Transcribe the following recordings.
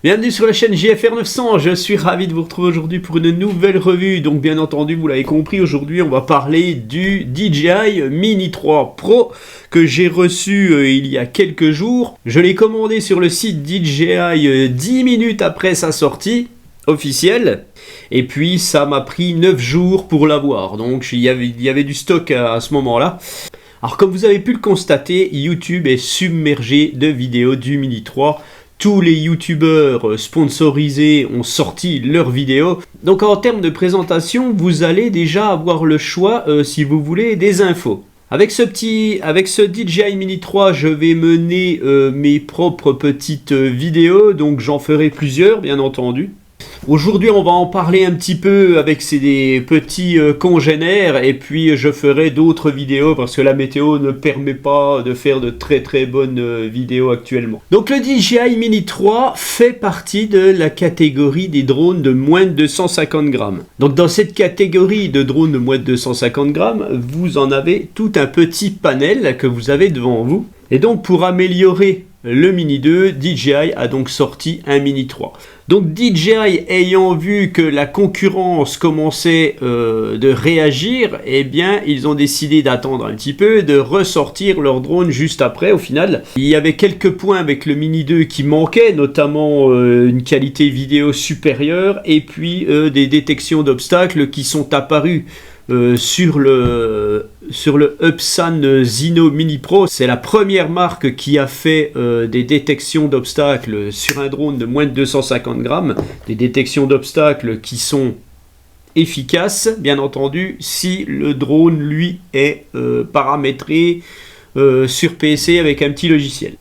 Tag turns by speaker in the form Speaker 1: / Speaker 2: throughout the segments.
Speaker 1: Bienvenue sur la chaîne JFR 900, je suis ravi de vous retrouver aujourd'hui pour une nouvelle revue. Donc bien entendu, vous l'avez compris, aujourd'hui on va parler du DJI Mini 3 Pro que j'ai reçu il y a quelques jours. Je l'ai commandé sur le site DJI 10 minutes après sa sortie officielle. Et puis ça m'a pris 9 jours pour l'avoir, donc il y avait du stock à ce moment-là. Alors comme vous avez pu le constater, YouTube est submergé de vidéos du Mini 3. Tous les youtubeurs sponsorisés ont sorti leurs vidéos. Donc en termes de présentation, vous allez déjà avoir le choix si vous voulez des infos. Avec ce DJI Mini 3, je vais mener mes propres petites vidéos, donc j'en ferai plusieurs bien entendu. Aujourd'hui, on va en parler un petit peu avec des petits congénères et puis je ferai d'autres vidéos parce que la météo ne permet pas de faire de très bonnes vidéos actuellement. Donc le DJI Mini 3 fait partie de la catégorie des drones de moins de 250 grammes. Donc dans cette catégorie de drones de moins de 250 grammes, vous en avez tout un petit panel que vous avez devant vous. Et donc pour améliorer le Mini 2, DJI a donc sorti un Mini 3. Donc DJI ayant vu que la concurrence commençait de réagir, eh bien ils ont décidé d'attendre un petit peu, de ressortir leur drone juste après au final. Il y avait quelques points avec le Mini 2 qui manquaient, notamment une qualité vidéo supérieure et puis des détections d'obstacles qui sont apparues sur le Upsan Zino Mini Pro. C'est la première marque qui a fait des détections d'obstacles sur un drone de moins de 250 grammes. Des détections d'obstacles qui sont efficaces, bien entendu, si le drone, lui, est paramétré sur PC avec un petit logiciel.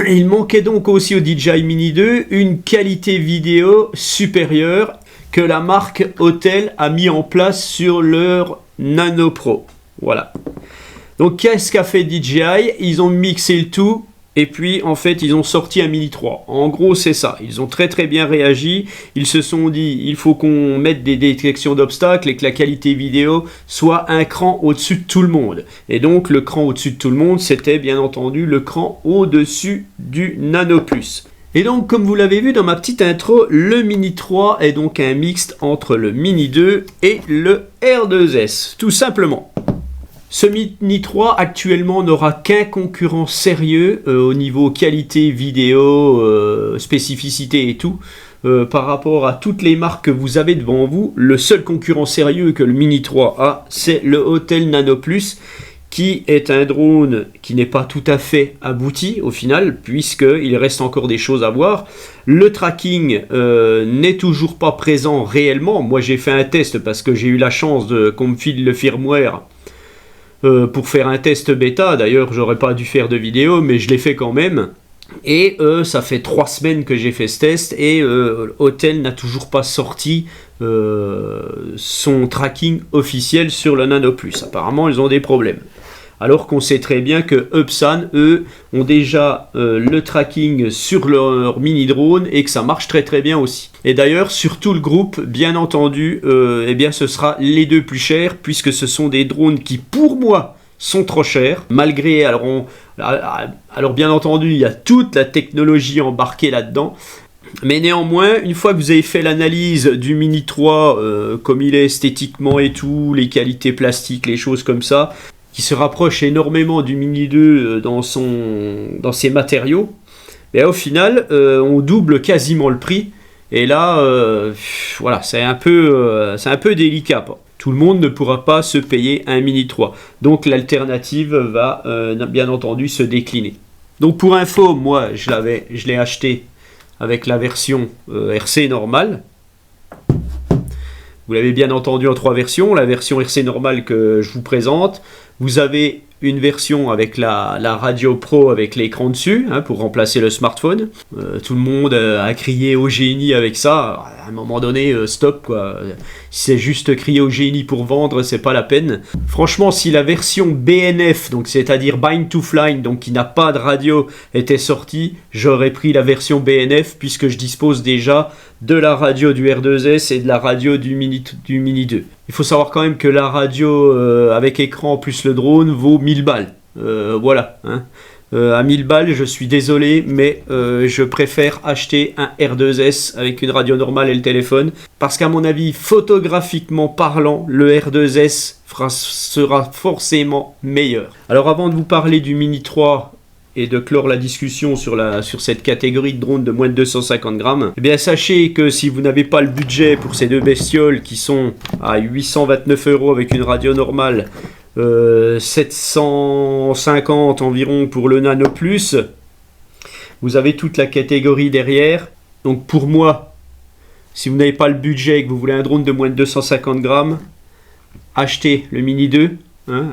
Speaker 1: Il manquait donc aussi au DJI Mini 2 une qualité vidéo supérieure que la marque Autel a mis en place sur leur Nano Pro. Voilà. Donc qu'est-ce qu'a fait DJI? Ils ont mixé le tout et puis en fait ils ont sorti un Mini 3. En gros c'est ça. Ils ont très bien réagi. Ils se sont dit il faut qu'on mette des détections d'obstacles et que la qualité vidéo soit un cran au-dessus de tout le monde. Et donc le cran au-dessus de tout le monde c'était bien entendu le cran au-dessus du Nano Plus. Et donc, comme vous l'avez vu dans ma petite intro, le Mini 3 est donc un mixte entre le Mini 2 et le R2S, tout simplement. Ce Mini 3 actuellement n'aura qu'un concurrent sérieux au niveau qualité vidéo, spécificité et tout. Par rapport à toutes les marques que vous avez devant vous, le seul concurrent sérieux que le Mini 3 a, c'est le Autel Nano Plus, qui est un drone qui n'est pas tout à fait abouti au final, puisqu'il reste encore des choses à voir. Le tracking n'est toujours pas présent réellement. Moi j'ai fait un test parce que j'ai eu la chance qu'on me file le firmware pour faire un test bêta. D'ailleurs j'aurais pas dû faire de vidéo, mais je l'ai fait quand même. Et ça fait 3 semaines que j'ai fait ce test et Autel n'a toujours pas sorti son tracking officiel sur le Nano Plus. Apparemment ils ont des problèmes. Alors qu'on sait très bien que Upsan, eux, ont déjà le tracking sur leur mini drone et que ça marche très bien aussi. Et d'ailleurs, sur tout le groupe, bien entendu, eh bien, ce sera les deux plus chers, puisque ce sont des drones qui, pour moi, sont trop chers. Malgré, alors bien entendu, il y a toute la technologie embarquée là-dedans. Mais néanmoins, une fois que vous avez fait l'analyse du Mini 3, comme il est esthétiquement et tout, les qualités plastiques, les choses comme ça, qui se rapproche énormément du Mini 2 dans ses matériaux, et au final on double quasiment le prix et là voilà, c'est un peu délicat. Tout le monde ne pourra pas se payer un Mini 3. Donc l'alternative va bien entendu se décliner. Donc pour info, moi je l'ai acheté avec la version RC normale. Vous l'avez bien entendu en 3 versions. La version RC normale que je vous présente. Vous avez une version avec la radio pro avec l'écran dessus, hein, pour remplacer le smartphone. Tout le monde a crié au génie avec ça. À un moment donné, stop quoi. Si c'est juste crier au génie pour vendre, c'est pas la peine. Franchement, si la version BNF, donc c'est-à-dire Bind to Fly, donc qui n'a pas de radio, était sortie, j'aurais pris la version BNF puisque je dispose déjà de la radio du R2S et de la radio du Mini 2. Il faut savoir quand même que la radio avec écran plus le drone vaut 1000 balles. Voilà. Hein. À 1000 balles, je suis désolé, mais je préfère acheter un R2S avec une radio normale et le téléphone. Parce qu'à mon avis, photographiquement parlant, le R2S sera forcément meilleur. Alors avant de vous parler du Mini 3 et de clore la discussion sur cette catégorie de drones de moins de 250 grammes, eh bien sachez que si vous n'avez pas le budget pour ces deux bestioles qui sont à 829 € avec une radio normale, 750 environ pour le Nano Plus, vous avez toute la catégorie derrière. Donc pour moi, si vous n'avez pas le budget et que vous voulez un drone de moins de 250 grammes, achetez le Mini 2 hein,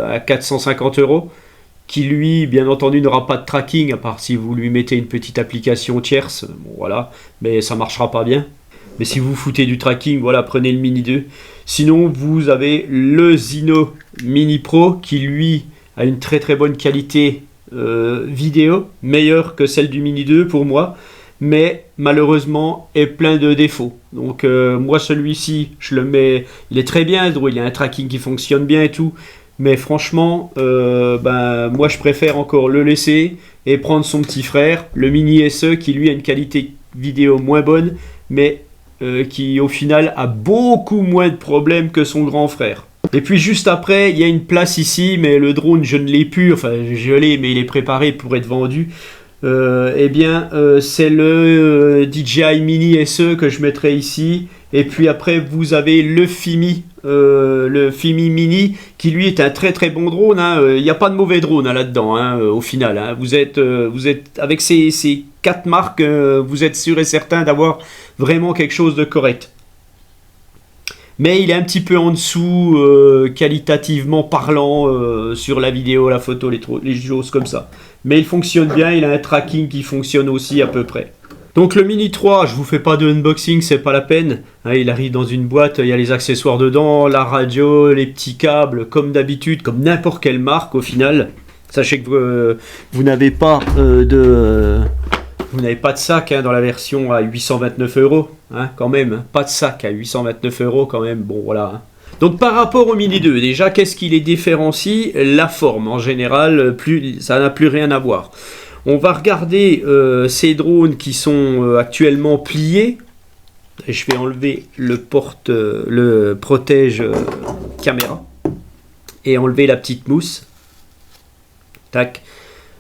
Speaker 1: à 450 €. Qui lui, bien entendu, n'aura pas de tracking, à part si vous lui mettez une petite application tierce, bon voilà, mais ça marchera pas bien. Mais si vous foutez du tracking, voilà, prenez le Mini 2. Sinon, vous avez le Zino Mini Pro, qui lui a une très très bonne qualité vidéo, meilleure que celle du Mini 2 pour moi, mais malheureusement est plein de défauts. Donc moi celui-ci, je le mets, il est très bien, il y a un tracking qui fonctionne bien et tout. Mais franchement, moi je préfère encore le laisser et prendre son petit frère, le Mini SE, qui lui a une qualité vidéo moins bonne, mais qui au final a beaucoup moins de problèmes que son grand frère. Et puis juste après, il y a une place ici, mais le drone je ne l'ai plus, enfin je l'ai, mais il est préparé pour être vendu. C'est le DJI Mini SE que je mettrai ici. Et puis après, vous avez le Fimi Mini, qui lui est un très très bon drone. Il n'y a pas de mauvais drone là-dedans, au final. Hein. Vous êtes avec ces 4 marques, vous êtes sûr et certain d'avoir vraiment quelque chose de correct. Mais il est un petit peu en dessous, qualitativement parlant, sur la vidéo, la photo, les choses comme ça. Mais il fonctionne bien, il a un tracking qui fonctionne aussi à peu près. Donc le Mini 3, je vous fais pas de unboxing, c'est pas la peine. Hein, il arrive dans une boîte, il y a les accessoires dedans, la radio, les petits câbles, comme d'habitude, comme n'importe quelle marque au final. Sachez que vous n'avez pas de sac dans la version à 829 €, hein, quand même. Hein, pas de sac à 829 € quand même, bon voilà. Hein. Donc par rapport au Mini 2, déjà qu'est-ce qui les différencie? La forme en général, ça n'a plus rien à voir. On va regarder ces drones qui sont actuellement pliés. Et je vais enlever le protège caméra et enlever la petite mousse. Tac.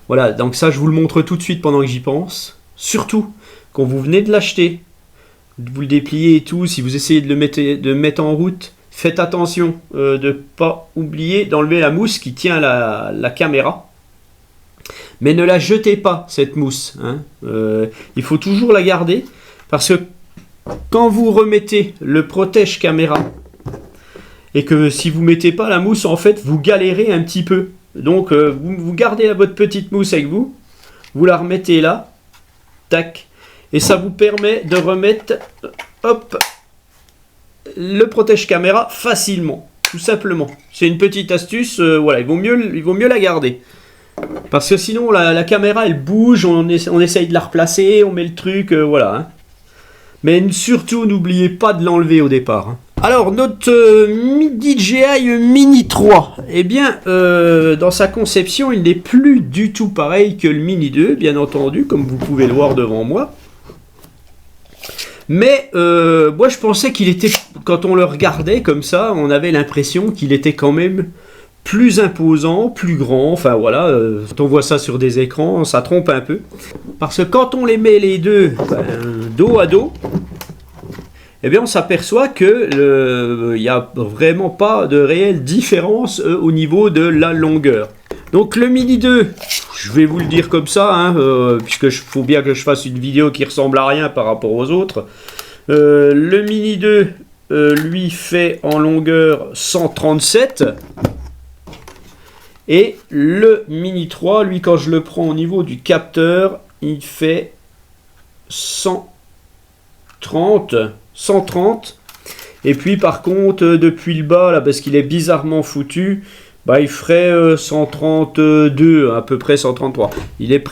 Speaker 1: Voilà, donc ça je vous le montre tout de suite pendant que j'y pense. Surtout quand vous venez de l'acheter, vous le dépliez et tout, si vous essayez de le mettre en route, faites attention de ne pas oublier d'enlever la mousse qui tient la caméra. Mais ne la jetez pas, cette mousse. Hein. Il faut toujours la garder, parce que quand vous remettez le protège caméra, et que si vous ne mettez pas la mousse, en fait, vous galérez un petit peu. Donc, vous gardez votre petite mousse avec vous, vous la remettez là, tac, et ça vous permet de remettre, hop, le protège caméra facilement, tout simplement. C'est une petite astuce, voilà, il vaut mieux la garder. Parce que sinon la caméra elle bouge, on essaye de la replacer, on met le truc, voilà. Hein. Mais surtout n'oubliez pas de l'enlever au départ. Hein. Alors notre DJI Mini 3, eh bien dans sa conception il n'est plus du tout pareil que le Mini 2, bien entendu, comme vous pouvez le voir devant moi. Mais moi je pensais qu'il était, quand on le regardait comme ça, on avait l'impression qu'il était quand même plus imposant, plus grand, enfin voilà, quand on voit ça sur des écrans, ça trompe un peu. Parce que quand on les met les deux dos à dos, eh bien on s'aperçoit que il n'y a vraiment pas de réelle différence au niveau de la longueur. Donc le Mini 2, je vais vous le dire comme ça, hein, puisque faut bien que je fasse une vidéo qui ressemble à rien par rapport aux autres. Le Mini 2, lui, fait en longueur 137. Et le Mini 3, lui, quand je le prends au niveau du capteur, il fait 130. Et puis par contre, depuis le bas, là, parce qu'il est bizarrement foutu, bah, il ferait 132, à peu près 133. Il est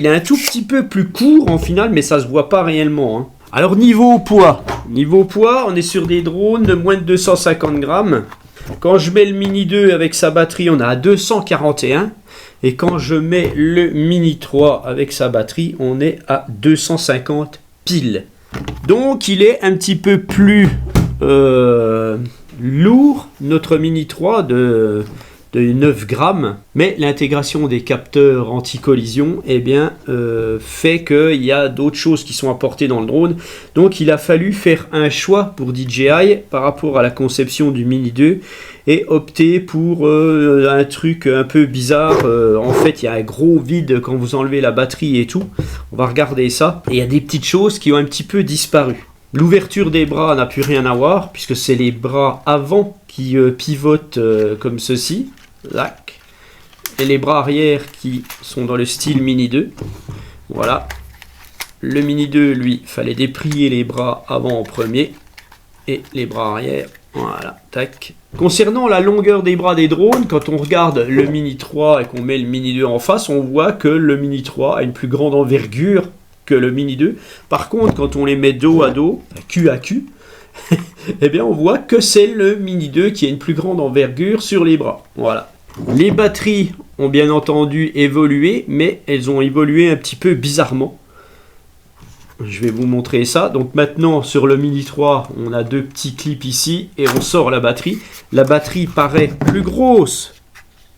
Speaker 1: un tout petit peu plus court en finale, mais ça se voit pas réellement, hein. Alors niveau poids, on est sur des drones de moins de 250 grammes. Quand je mets le Mini 2 avec sa batterie, on est à 241. Et quand je mets le Mini 3 avec sa batterie, on est à 250 piles. Donc il est un petit peu plus lourd, notre Mini 3 de 9 grammes, mais l'intégration des capteurs anti-collision fait qu'il y a d'autres choses qui sont apportées dans le drone. Donc il a fallu faire un choix pour DJI par rapport à la conception du Mini 2 et opter pour un truc un peu bizarre. En fait, il y a un gros vide quand vous enlevez la batterie et tout. On va regarder ça. Et il y a des petites choses qui ont un petit peu disparu. L'ouverture des bras n'a plus rien à voir, puisque c'est les bras avant qui pivotent comme ceci. Lac. Et les bras arrière qui sont dans le style Mini 2. Voilà. Le Mini 2, lui, fallait déplier les bras avant en premier. Et les bras arrière. Voilà. Tac. Concernant la longueur des bras des drones, quand on regarde le Mini 3 et qu'on met le Mini 2 en face, on voit que le Mini 3 a une plus grande envergure que le Mini 2. Par contre, quand on les met dos à dos, cul à cul, eh bien on voit que c'est le Mini 2 qui a une plus grande envergure sur les bras. Voilà. Les batteries ont bien entendu évolué, mais elles ont évolué un petit peu bizarrement. Je vais vous montrer ça. Donc maintenant, sur le Mini 3, on a deux petits clips ici et on sort la batterie. La batterie paraît plus grosse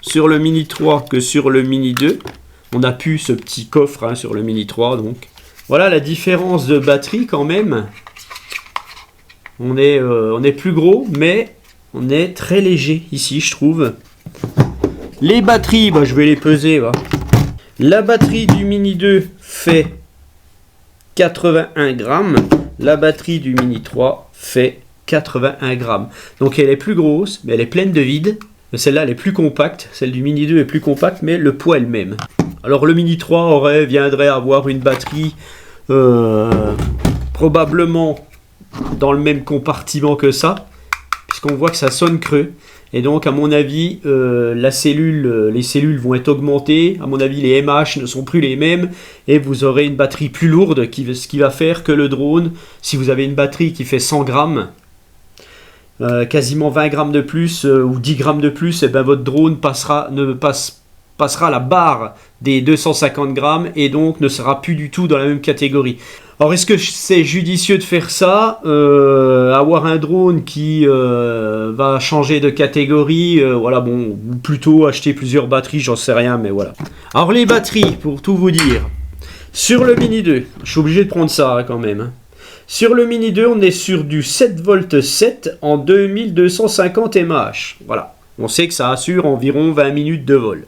Speaker 1: sur le Mini 3 que sur le Mini 2. On n'a plus ce petit coffre sur le Mini 3, donc. Voilà la différence de batterie quand même. On est plus gros, mais on est très léger ici, je trouve. Les batteries, je vais les peser. La batterie du Mini 2 fait 81 grammes. La batterie du Mini 3 fait 81 grammes. Donc elle est plus grosse, mais elle est pleine de vide. Celle-là, elle est plus compacte. Celle du Mini 2 est plus compacte, mais le poids est le même. Alors le Mini 3 viendrait avoir une batterie probablement dans le même compartiment que ça, puisqu'on voit que ça sonne creux. Et donc à mon avis, les cellules vont être augmentées. À mon avis, les MH ne sont plus les mêmes. Et vous aurez une batterie plus lourde, ce qui va faire que le drone, si vous avez une batterie qui fait 100 grammes, quasiment 20 grammes de plus ou 10 grammes de plus, et votre drone passera la barre des 250 grammes et donc ne sera plus du tout dans la même catégorie. Alors est-ce que c'est judicieux de faire ça, avoir un drone qui va changer de catégorie, ou plutôt acheter plusieurs batteries, j'en sais rien, mais voilà. Alors les batteries, pour tout vous dire, sur le Mini 2, je suis obligé de prendre ça quand même. Sur le Mini 2, on est sur du 7V7 en 2250 mAh. Voilà, on sait que ça assure environ 20 minutes de vol.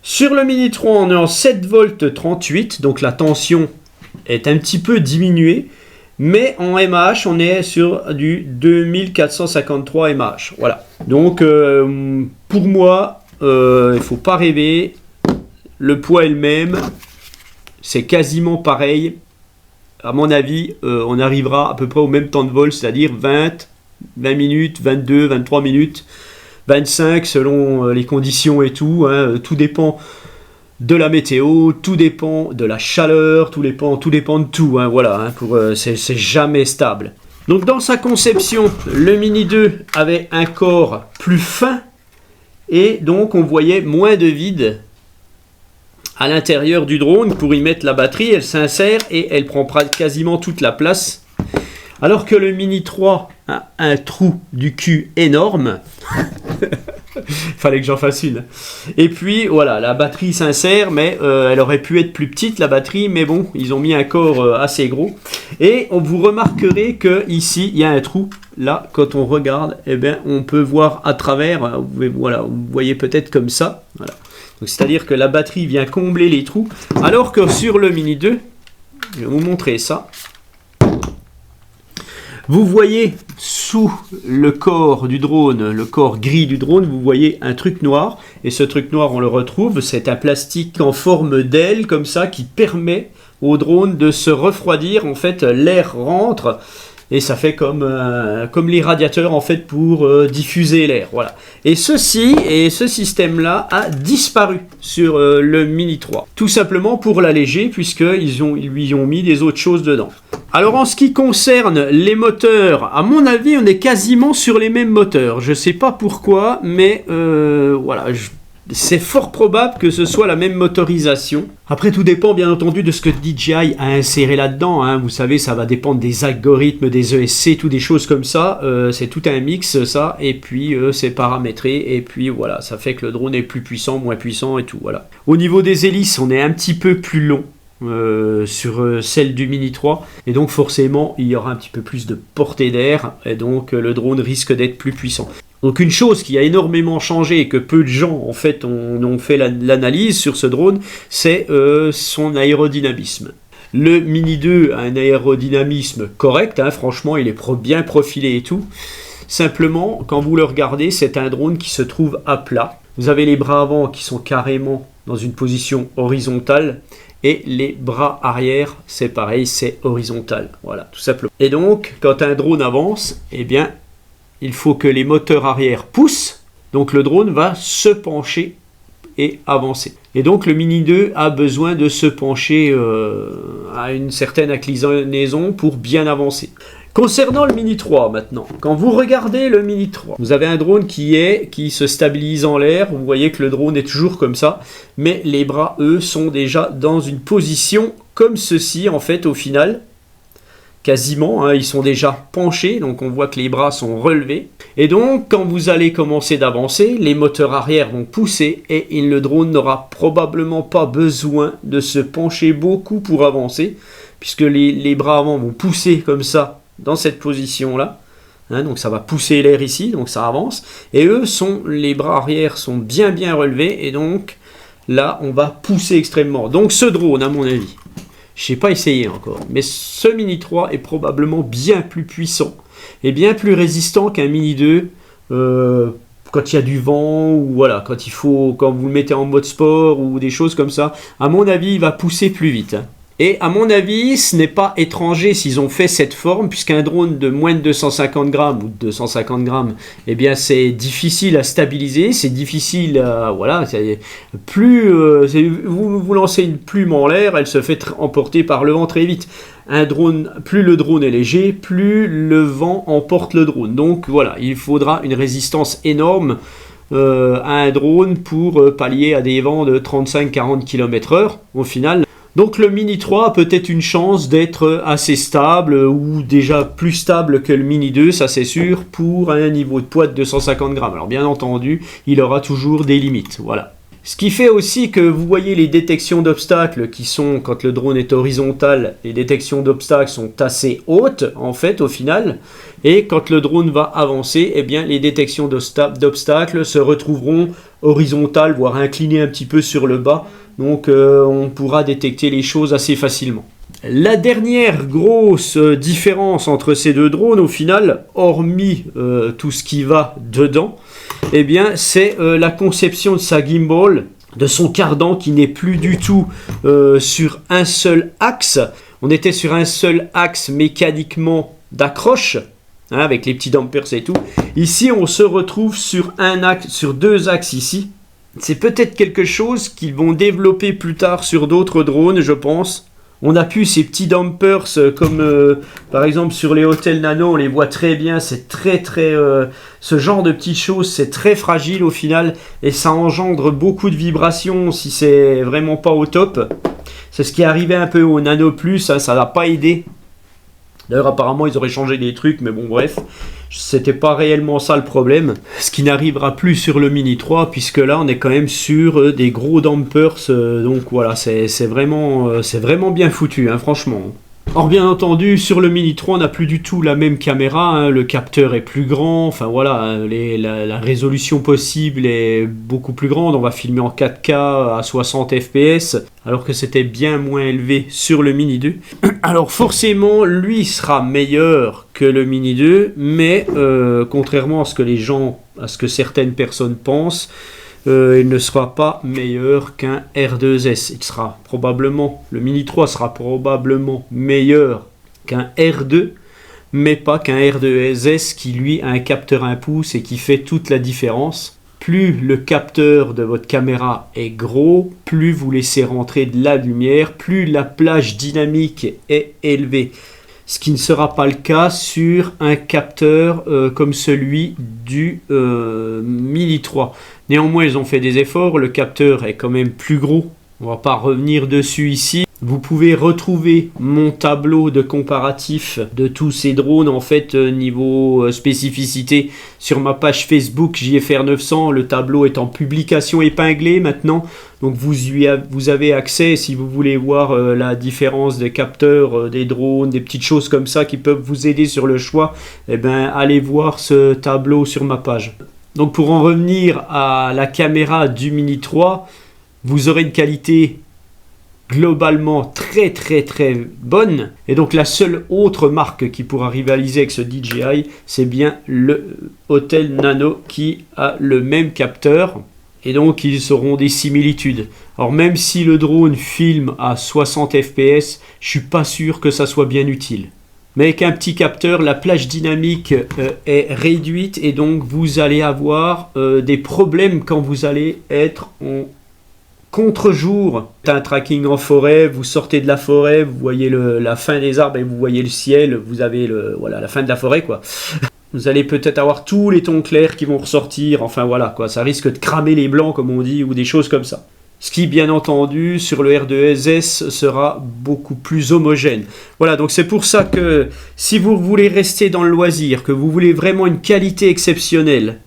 Speaker 1: Sur le Mini 3, on est en 7V38, donc la tension est un petit peu diminuée, mais en mAh, on est sur du 2453 mAh. Voilà. Donc, pour moi, il ne faut pas rêver. Le poids est le même. C'est quasiment pareil. À mon avis, on arrivera à peu près au même temps de vol, c'est-à-dire 20 minutes, 22, 23 minutes, 25 selon les conditions et tout. Tout dépend de la météo, tout dépend de la chaleur, tout dépend de tout. C'est jamais stable. Donc dans sa conception, le Mini 2 avait un corps plus fin et donc on voyait moins de vide à l'intérieur du drone. Pour y mettre la batterie, elle s'insère et elle prend quasiment toute la place. Alors que le Mini 3 a un trou du cul énorme. Fallait que j'en fasse une. Et puis voilà, la batterie s'insère, mais elle aurait pu être plus petite la batterie, mais bon, ils ont mis un corps assez gros. Et vous remarquerez que ici il y a un trou. Là, quand on regarde, eh bien, on peut voir à travers. Voilà, vous voyez peut-être comme ça. Voilà. C'est-à-dire que la batterie vient combler les trous, alors que sur le Mini 2, je vais vous montrer ça. Vous voyez sous le corps du drone, le corps gris du drone, vous voyez un truc noir. Et ce truc noir, on le retrouve, c'est un plastique en forme d'aile, comme ça, qui permet au drone de se refroidir. En fait, l'air rentre. Et ça fait comme les radiateurs en fait pour diffuser l'air. Voilà. Et ce système-là a disparu sur le Mini 3. Tout simplement pour l'alléger puisqu'ils lui ont mis des autres choses dedans. Alors en ce qui concerne les moteurs, à mon avis on est quasiment sur les mêmes moteurs. Je ne sais pas pourquoi, mais voilà. C'est fort probable que ce soit la même motorisation. Après, tout dépend bien entendu de ce que DJI a inséré là-dedans. Hein. Vous savez, ça va dépendre des algorithmes, des ESC, toutes des choses comme ça. C'est tout un mix, ça. Et puis, c'est paramétré. Et puis, voilà, ça fait que le drone est plus puissant, moins puissant et tout. Voilà. Au niveau des hélices, on est un petit peu plus long sur celle du Mini 3. Et donc, forcément, il y aura un petit peu plus de portée d'air. Et donc, le drone risque d'être plus puissant. Donc une chose qui a énormément changé et que peu de gens en fait ont fait l'analyse sur ce drone, c'est son aérodynamisme. Le Mini 2 a un aérodynamisme correct, hein, franchement il est bien profilé et tout. Simplement, quand vous le regardez, c'est un drone qui se trouve à plat. Vous avez les bras avant qui sont carrément dans une position horizontale. Et les bras arrière, c'est pareil, c'est horizontal. Voilà, tout simplement. Et donc, quand un drone avance, eh bien, il faut que les moteurs arrière poussent, donc le drone va se pencher et avancer. Et donc le Mini 2 a besoin de se pencher à une certaine inclinaison pour bien avancer. Concernant le Mini 3 maintenant, quand vous regardez le Mini 3, vous avez un drone qui se stabilise en l'air, vous voyez que le drone est toujours comme ça, mais les bras, eux, sont déjà dans une position comme ceci en fait au final. Quasiment, hein, ils sont déjà penchés, donc on voit que les bras sont relevés. Et donc, quand vous allez commencer d'avancer, les moteurs arrière vont pousser et le drone n'aura probablement pas besoin de se pencher beaucoup pour avancer, puisque les bras avant vont pousser comme ça, dans cette position-là. Hein, donc ça va pousser l'air ici, donc ça avance. Et les bras arrière sont bien relevés, et donc là, on va pousser extrêmement. Donc ce drone, à mon avis, je n'ai pas essayé encore, mais ce Mini 3 est probablement bien plus puissant et bien plus résistant qu'un Mini 2 quand il y a du vent ou voilà, quand vous le mettez en mode sport ou des choses comme ça. À mon avis, il va pousser plus vite. Hein. Et à mon avis, ce n'est pas étranger s'ils ont fait cette forme, puisqu'un drone de moins de 250 grammes ou de 250 grammes, eh bien c'est difficile à stabiliser, c'est difficile à... Voilà, vous lancez une plume en l'air, elle se fait emporter par le vent très vite. Un drone, plus le drone est léger, plus le vent emporte le drone. Donc voilà, il faudra une résistance énorme à un drone pour pallier à des vents de 35-40 km/h au final. Donc le Mini 3 a peut-être une chance d'être assez stable ou déjà plus stable que le Mini 2, ça c'est sûr, pour un niveau de poids de 250 grammes. Alors bien entendu, il aura toujours des limites, voilà. Ce qui fait aussi que vous voyez les détections d'obstacles qui sont, quand le drone est horizontal, les détections d'obstacles sont assez hautes en fait au final. Et quand le drone va avancer, eh bien les détections d'obstacles se retrouveront horizontales, voire inclinées un petit peu sur le bas. Donc on pourra détecter les choses assez facilement. La dernière grosse différence entre ces deux drones au final, hormis tout ce qui va dedans, eh bien c'est la conception de sa gimbal, de son cardan qui n'est plus du tout sur un seul axe. On était sur un seul axe mécaniquement d'accroche, hein, avec les petits dampers et tout. Ici on se retrouve sur un axe, sur deux axes ici. C'est peut-être quelque chose qu'ils vont développer plus tard sur d'autres drones, je pense. On a pu ces petits dampers comme par exemple sur les hôtels Nano, on les voit très bien, c'est très ce genre de petites choses, c'est très fragile au final et ça engendre beaucoup de vibrations si c'est vraiment pas au top. C'est ce qui est arrivé un peu au Nano Plus, hein, ça n'a pas aidé. D'ailleurs, apparemment, ils auraient changé des trucs, mais bon, bref, c'était pas réellement ça le problème. Ce qui n'arrivera plus sur le Mini 3, puisque là, on est quand même sur des gros dampers, donc voilà, c'est vraiment bien foutu, hein, franchement. Or bien entendu, sur le Mini 3, on n'a plus du tout la même caméra, hein, le capteur est plus grand, enfin voilà, la résolution possible est beaucoup plus grande, on va filmer en 4K à 60 fps, alors que c'était bien moins élevé sur le Mini 2. Alors forcément, lui sera meilleur que le Mini 2, mais contrairement à ce que certaines personnes pensent, il ne sera pas meilleur qu'un R2S. Le Mini 3 sera probablement meilleur qu'un R2, mais pas qu'un R2S qui lui a un capteur 1 pouce et qui fait toute la différence. Plus le capteur de votre caméra est gros, plus vous laissez rentrer de la lumière, plus la plage dynamique est élevée. Ce qui ne sera pas le cas sur un capteur comme celui du Mini 3. Néanmoins, ils ont fait des efforts, le capteur est quand même plus gros. On ne va pas revenir dessus ici. Vous pouvez retrouver mon tableau de comparatif de tous ces drones, en fait, niveau spécificité, sur ma page Facebook JFR 900. Le tableau est en publication épinglée maintenant. Donc vous avez accès, si vous voulez voir la différence des capteurs, des drones, des petites choses comme ça qui peuvent vous aider sur le choix, eh ben, allez voir ce tableau sur ma page. Donc pour en revenir à la caméra du Mini 3, vous aurez une qualité globalement très bonne. Et donc la seule autre marque qui pourra rivaliser avec ce DJI, c'est bien le Autel Nano qui a le même capteur. Et donc ils auront des similitudes. Alors même si le drone filme à 60 fps, je suis pas sûr que ça soit bien utile. Mais avec un petit capteur, la plage dynamique est réduite et donc vous allez avoir des problèmes quand vous allez être en contre-jour. Un tracking en forêt, vous sortez de la forêt, vous voyez la fin des arbres et vous voyez le ciel, vous avez la fin de la forêt quoi. Vous allez peut-être avoir tous les tons clairs qui vont ressortir, enfin voilà quoi, ça risque de cramer les blancs comme on dit ou des choses comme ça. Ce qui, bien entendu, sur le R2S sera beaucoup plus homogène. Voilà, donc c'est pour ça que si vous voulez rester dans le loisir, que vous voulez vraiment une qualité exceptionnelle,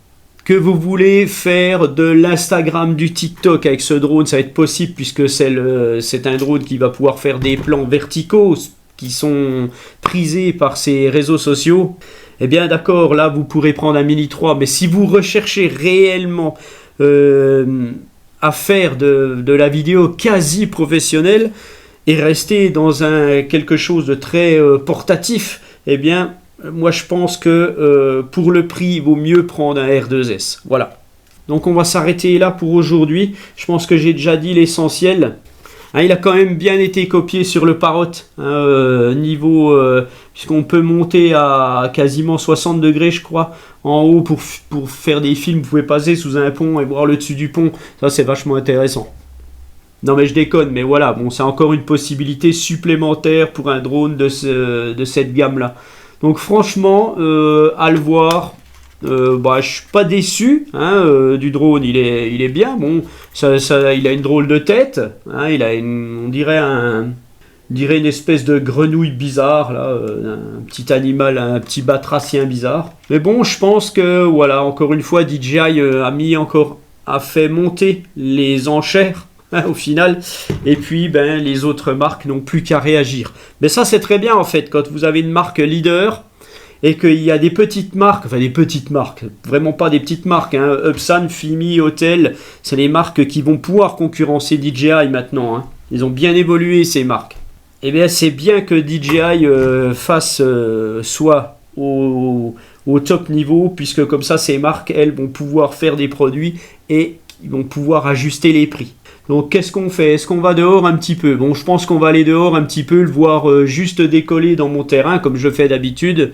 Speaker 1: que vous voulez faire de l'Instagram, du TikTok avec ce drone, ça va être possible puisque c'est un drone qui va pouvoir faire des plans verticaux qui sont prisés par ces réseaux sociaux. Eh bien d'accord, là vous pourrez prendre un Mini 3, mais si vous recherchez réellement à faire de la vidéo quasi professionnelle et rester dans quelque chose de très portatif, eh bien, moi je pense que pour le prix, il vaut mieux prendre un R2S. Voilà. Donc on va s'arrêter là pour aujourd'hui. Je pense que j'ai déjà dit l'essentiel. Hein, il a quand même bien été copié sur le Parrot, puisqu'on peut monter à quasiment 60 degrés, je crois, en haut pour faire des films. Vous pouvez passer sous un pont et voir le dessus du pont. Ça, c'est vachement intéressant. Non, mais je déconne, mais voilà, bon, c'est encore une possibilité supplémentaire pour un drone de cette gamme-là. Donc, franchement, à le voir. Je suis pas déçu du drone, il est bien, bon, il a une drôle de tête, hein, on dirait une espèce de grenouille bizarre, là, un petit animal, un petit batracien bizarre. Mais bon, je pense que, voilà, encore une fois, DJI a fait monter les enchères, au final, et puis les autres marques n'ont plus qu'à réagir. Mais ça, c'est très bien, en fait, quand vous avez une marque leader, et qu'il y a des petites marques, vraiment pas des petites marques, hein, Upsan, Fimi, Autel, c'est les marques qui vont pouvoir concurrencer DJI maintenant, hein. Ils ont bien évolué ces marques. Et bien c'est bien que DJI soit au top niveau, puisque comme ça ces marques, elles, vont pouvoir faire des produits et ils vont pouvoir ajuster les prix. Donc qu'est-ce qu'on fait? Est-ce qu'on va dehors un petit peu? Bon, je pense qu'on va aller dehors un petit peu, le voir juste décoller dans mon terrain, comme je fais d'habitude.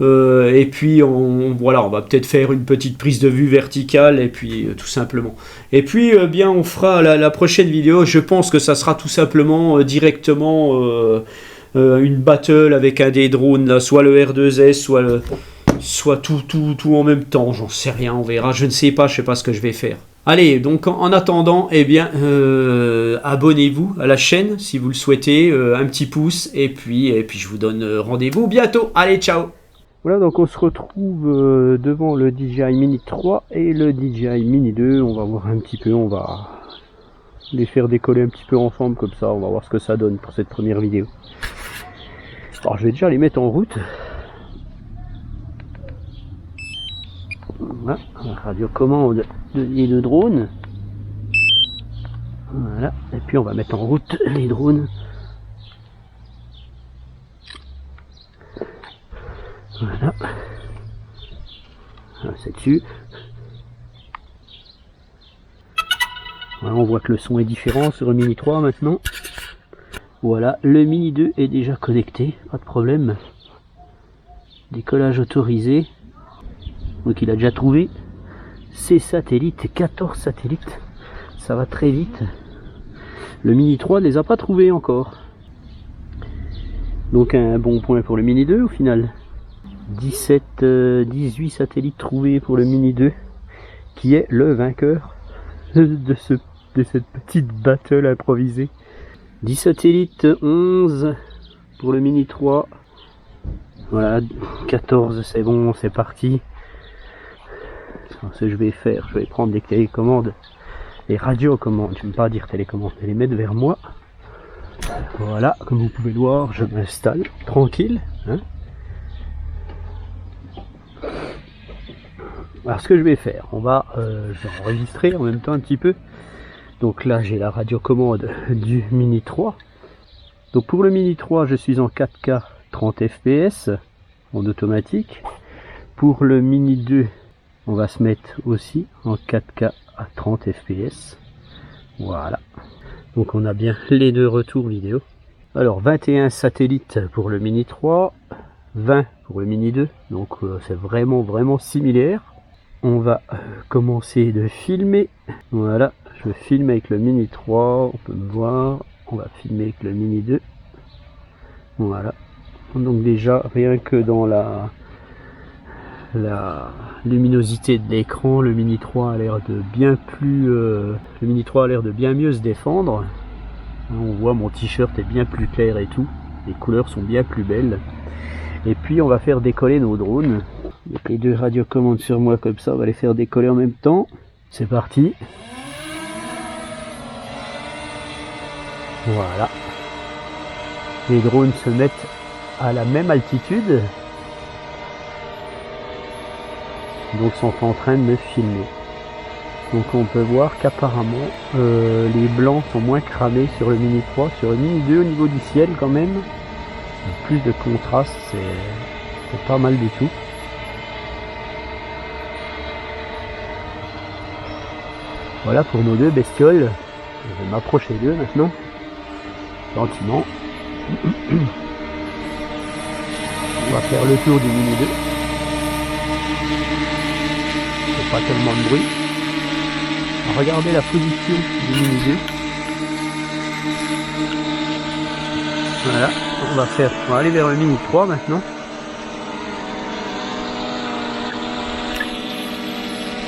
Speaker 1: Et puis on va peut-être faire une petite prise de vue verticale et puis tout simplement. Et puis on fera la prochaine vidéo. Je pense que ça sera tout simplement directement une battle avec un des drones là, soit le R2S, soit tout en même temps. J'en sais rien, on verra. Je ne sais pas, ce que je vais faire. Allez, donc en attendant, eh bien, abonnez-vous à la chaîne si vous le souhaitez, un petit pouce, et puis je vous donne rendez-vous bientôt. Allez, ciao! Voilà, donc on se retrouve devant le DJI Mini 3 et le DJI Mini 2. On va voir un petit peu, on va les faire décoller un petit peu ensemble, comme ça on va voir ce que ça donne pour cette première vidéo. Alors je vais déjà les mettre en route. Voilà, radiocommande et le drone. Voilà, et puis on va mettre en route les drones. Voilà, c'est dessus. Voilà, on voit que le son est différent sur le Mini 3 maintenant. Voilà, le Mini 2 est déjà connecté, pas de problème. Décollage autorisé. Donc il a déjà trouvé ses satellites, 14 satellites. Ça va très vite. Le Mini 3 ne les a pas trouvés encore. Donc un bon point pour le Mini 2 au final. 18 satellites trouvés pour le Mini 2, qui est le vainqueur de cette petite battle improvisée. 10 satellites, 11 pour le Mini 3. Voilà, 14, c'est bon, c'est parti. Ce que je vais faire, je vais prendre des télécommandes, les radiocommandes, je ne vais pas dire télécommandes, et les mettre vers moi. Voilà, comme vous pouvez le voir, je m'installe tranquille. Hein. Alors ce que je vais faire, je vais enregistrer en même temps un petit peu. Donc là j'ai la radiocommande du Mini 3. Donc pour le Mini 3 je suis en 4K 30 fps en automatique. Pour le Mini 2 on va se mettre aussi en 4K à 30 fps. Voilà. Donc on a bien les deux retours vidéo. Alors 21 satellites pour le Mini 3, 20 pour le Mini 2. Donc c'est vraiment similaire. On va commencer de filmer. Voilà, je filme avec le Mini 3, on peut me voir. On va filmer avec le Mini 2. Voilà. Donc déjà, rien que dans la luminosité de l'écran, le Mini 3 a l'air de bien plus... le Mini 3 a l'air de bien mieux se défendre. On voit mon t-shirt est bien plus clair et tout. Les couleurs sont bien plus belles. Et puis on va faire décoller nos drones. Donc les deux radiocommandes sur moi comme ça, on va les faire décoller en même temps. C'est parti. Voilà. Les drones se mettent à la même altitude. Donc sont en train de me filmer. Donc on peut voir qu'apparemment les blancs sont moins cramés sur le Mini 3. Sur le Mini 2 au niveau du ciel quand même, plus de contraste, c'est pas mal du tout. Voilà pour nos deux bestioles. Je vais m'approcher d'eux maintenant, gentiment. On va faire le tour du Mini 2. C'est pas tellement de bruit. Regardez la position du Mini 2. Voilà, on va aller vers le Mini 3 maintenant.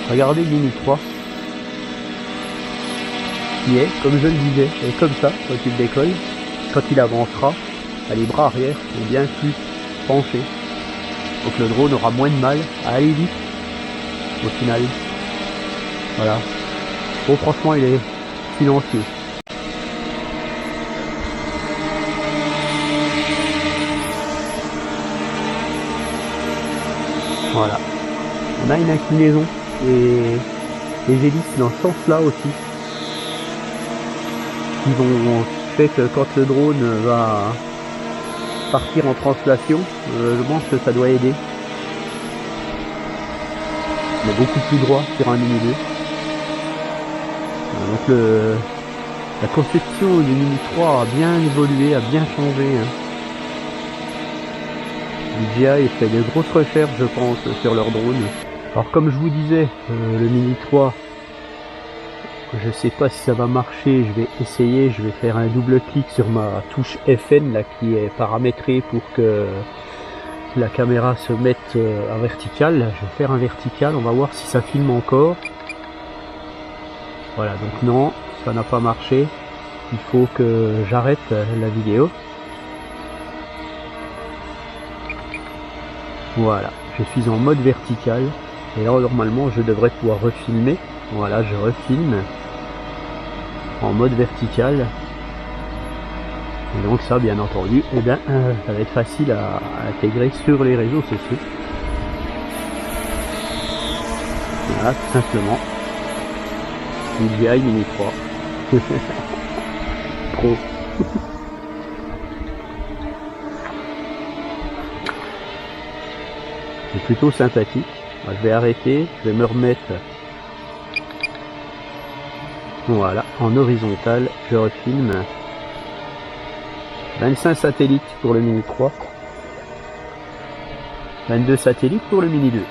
Speaker 1: Regardez le Mini 3. Qui est, comme je le disais, et comme ça, quand il décolle, quand il avancera, les bras arrière sont bien plus penchés. Donc le drone aura moins de mal à aller vite au final. Voilà. Bon, franchement, il est silencieux. Voilà. On a une inclinaison et les hélices dans ce sens-là aussi. Qui vont faire que quand le drone va partir en translation, je pense que ça doit aider. Il est beaucoup plus droit sur un Mini 2. Donc la conception du Mini 3 a bien évolué, a bien changé. Hein. DJI fait de grosses recherches, je pense, sur leur drone. Alors comme je vous disais, le Mini 3, je sais pas si ça va marcher, je vais essayer, je vais faire un double clic sur ma touche FN là qui est paramétrée pour que la caméra se mette en vertical. Je vais faire un vertical, on va voir si ça filme encore. Voilà, donc non, ça n'a pas marché. Il faut que j'arrête la vidéo. Voilà, je suis en mode vertical. Et là, normalement, je devrais pouvoir refilmer. Voilà, je refilme en mode vertical. Et donc ça, bien entendu, eh bien, ça va être facile à intégrer sur les réseaux sociaux. Voilà, tout simplement. DJI Mini 3 Pro. C'est plutôt sympathique. Je vais arrêter, je vais me remettre, voilà, en horizontal. Je refilme. 25 satellites pour le Mini 3. 22 satellites pour le Mini 2.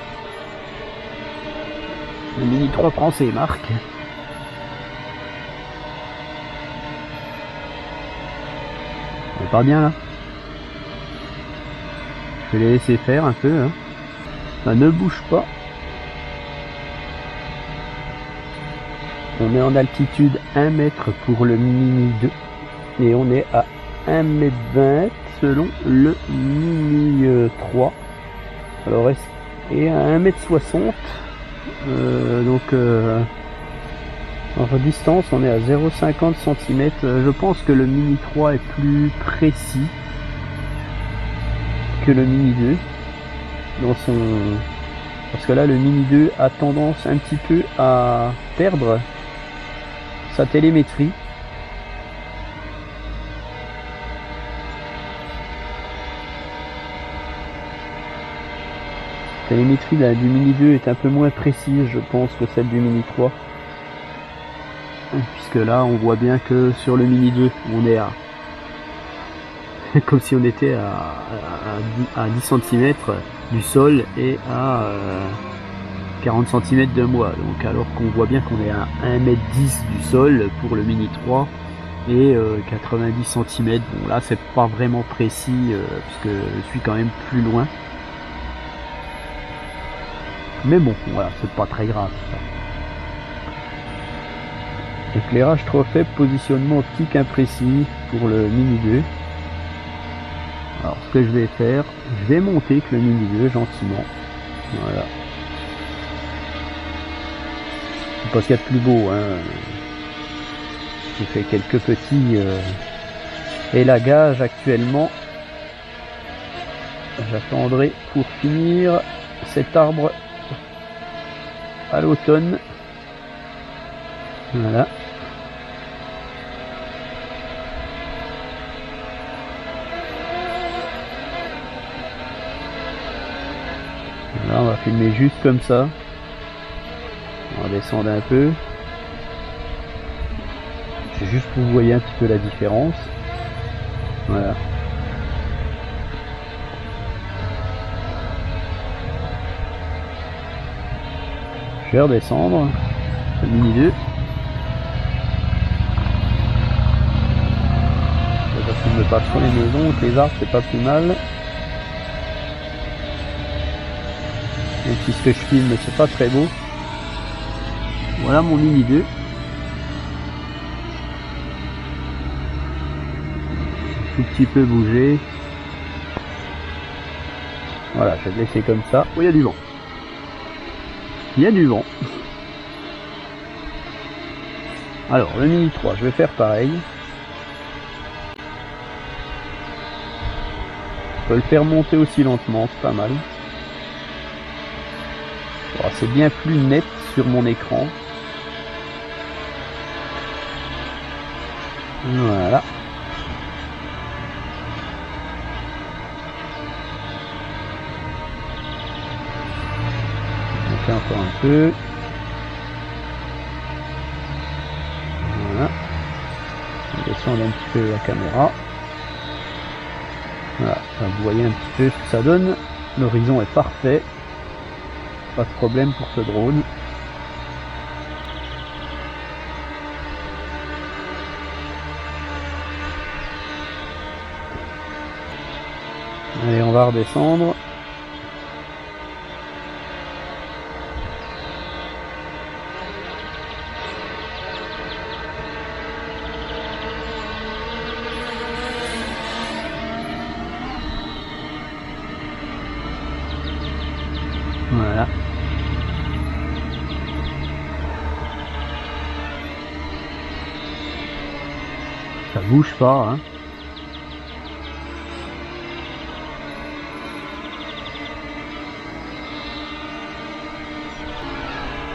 Speaker 1: Le Mini 3 prend ses marques. On est pas bien là. Je vais les laisser faire un peu. Hein. Ça ne bouge pas. On est en altitude 1 mètre pour le Mini 2. Et on est à 1,20 m selon le Mini 3. Alors, et à 1,60 m. Donc, en distance, on est à 0,50 cm. Je pense que le Mini 3 est plus précis que le Mini 2. Parce que là, le Mini 2 a tendance un petit peu à perdre sa télémétrie. La télémétrie là, du Mini 2 est un peu moins précise, je pense, que celle du Mini 3. Puisque là, on voit bien que sur le Mini 2, on est à... comme si on était à 10 cm du sol et à 40 cm de moi. Donc, alors qu'on voit bien qu'on est à 1,10 m du sol pour le Mini 3 et 90 cm. Bon, là, c'est pas vraiment précis parce que je suis quand même plus loin. Mais bon, voilà, c'est pas très grave. Éclairage trop faible, positionnement optique imprécis pour le Mini 2. Alors ce que je vais faire, je vais monter avec le Mini 2 gentiment. Voilà. C'est pas ce qu'il y a de plus beau, hein. J'ai fait quelques petits élagages actuellement. J'attendrai pour finir cet arbre à l'automne. Voilà. Là, on va filmer juste comme ça. On va descendre un peu. C'est juste pour que vous voyez un petit peu la différence. Voilà. Je vais redescendre. Le Mini 2. Je filme pas sur les maisons, donc les arbres c'est pas plus mal. Même si ce que je filme c'est pas très beau. Voilà mon Mini 2. Tout petit peu bougé. Voilà, je vais le laisser comme ça. Oh, il y a du vent. Il y a du vent. Alors, le Mini 3, je vais faire pareil. Je peux le faire monter aussi lentement, c'est pas mal. C'est bien plus net sur mon écran. Voilà. On fait encore un peu. Voilà. On descend un petit peu la caméra. Voilà, vous voyez un petit peu ce que ça donne. L'horizon est parfait. Pas de problème pour ce drone. Allez, on va redescendre. Voilà. Ça bouge pas, hein.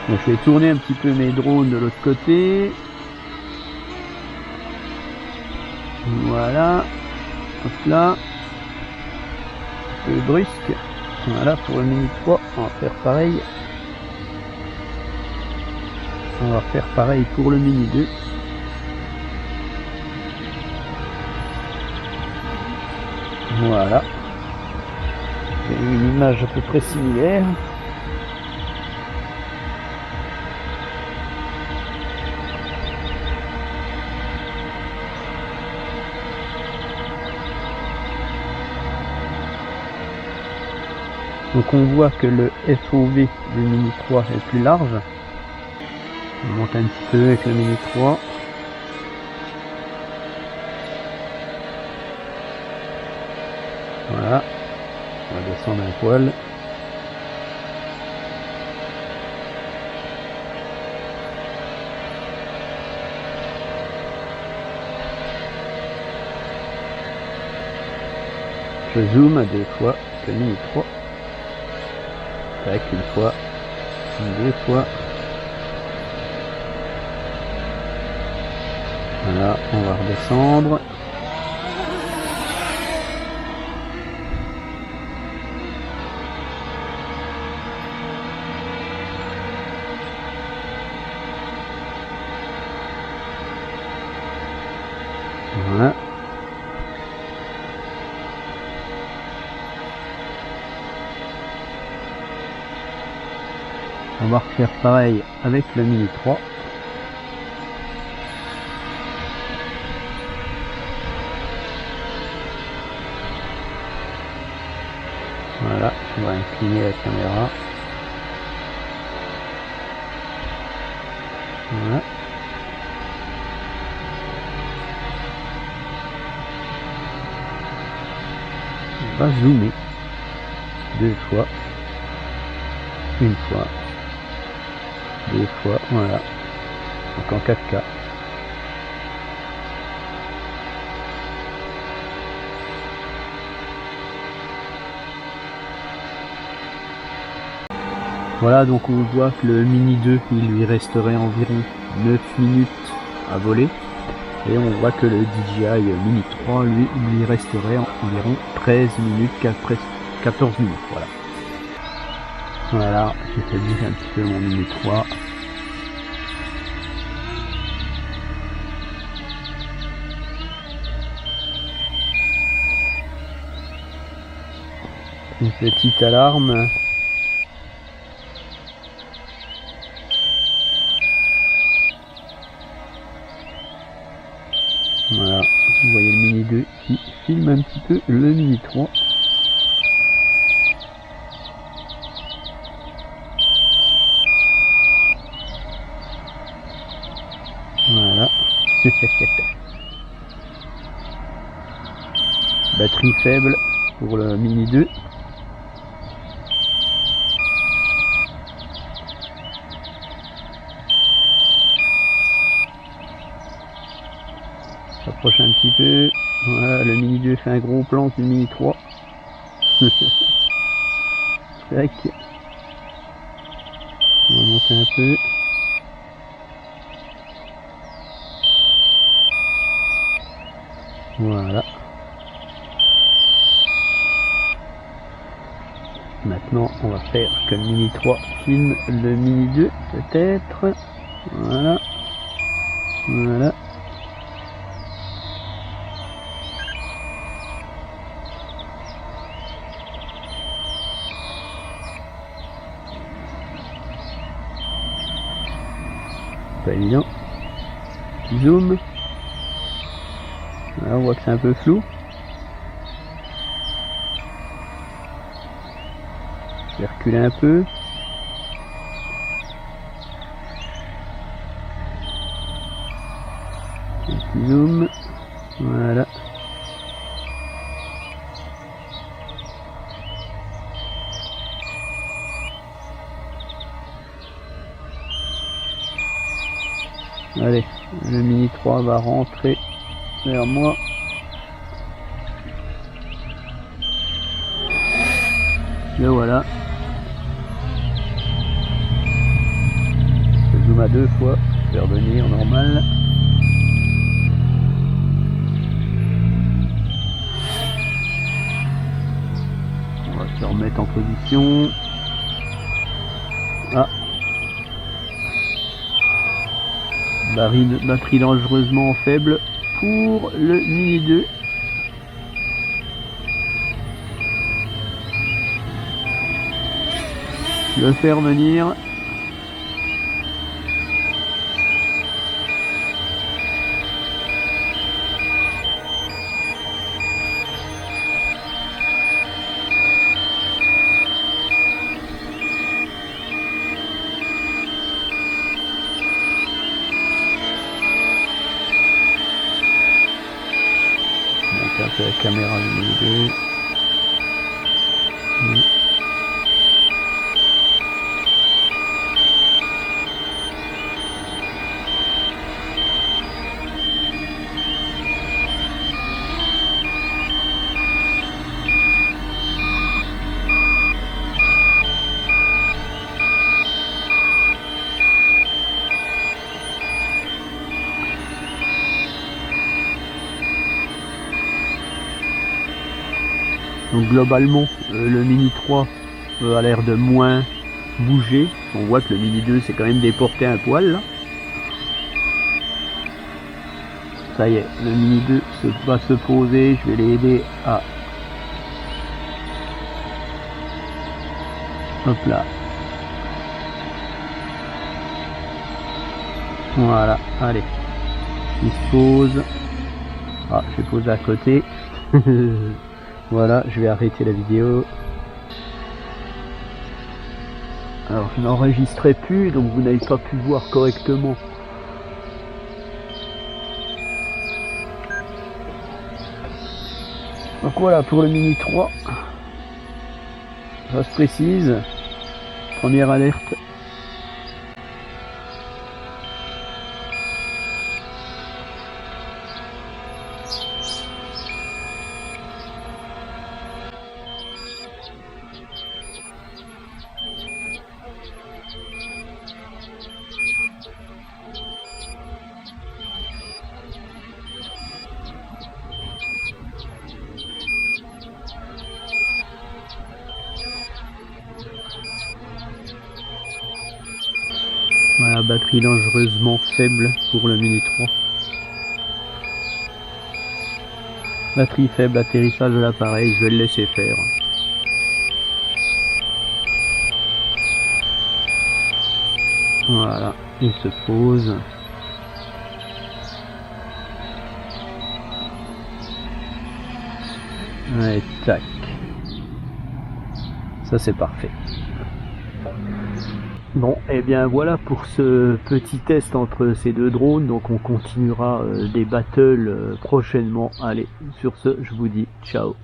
Speaker 1: Donc, je vais tourner un petit peu mes drones de l'autre côté. Voilà. Hop là. Un peu brusque. Voilà pour le Mini 3. On va faire pareil. On va faire pareil pour le Mini 2. Voilà. C'est une image à peu près similaire. Donc on voit que le FOV du Mini 3 est plus large. On monte un petit peu avec le Mini 3. Voilà. On va descendre un poil. Je zoome deux fois avec le Mini 3. Tac, une fois, deux fois. Voilà, on va redescendre. Voilà. On va refaire pareil avec le Mini 3. Voilà, on va incliner la caméra. Voilà. On va zoomer deux fois, une fois, deux fois, voilà. Donc en 4K. Voilà, donc on voit que le Mini 2, il lui resterait environ 9 minutes à voler. Et on voit que le DJI Mini 3, lui resterait environ 13 minutes, 14 minutes, voilà. Voilà, j'ai fait bouger un petit peu mon Mini 3. Une petite alarme. Voilà, vous voyez le Mini 2 qui filme un petit peu le Mini 3. Voilà. Batterie faible pour le Mini 2. S'approche un petit peu. Voilà, le Mini 2 fait un gros plan du Mini 3. Tac. On va monter un peu. Voilà. Maintenant, on va faire que le Mini 3 filme le Mini 2, peut-être. Voilà. Voilà. Pas évident. Petit zoom. Là, on voit que c'est un peu flou. Je vais reculer un peu. Un petit zoom. Voilà. Allez, le Mini 3 va rentrer vers moi. Le voilà. Je zoome à 2 fois, faire venir normal. On va se remettre en position. Ah. Batterie dangereusement faible pour le Mini 2. Le faire venir. Un peu la caméra du Mini 2. Donc globalement, le Mini 3 a l'air de moins bouger. On voit que le Mini 2 c'est quand même déporté un poil là. Ça y est, le Mini 2 va se poser. Je vais l'aider à... Hop là. Voilà, allez. Il se pose. Ah, je vais poser à côté. Voilà, je vais arrêter la vidéo. Alors, je n'enregistrais plus, donc vous n'avez pas pu voir correctement. Donc voilà, pour le Mini 3. Ça se précise. Première alerte. Voilà, batterie dangereusement faible pour le Mini 3. Batterie faible, atterrissage de l'appareil, je vais le laisser faire. Voilà, il se pose. Allez, tac. Ça c'est parfait. Bon, et bien voilà pour ce petit test entre ces deux drones. Donc on continuera des battles prochainement. Allez, sur ce, je vous dis ciao.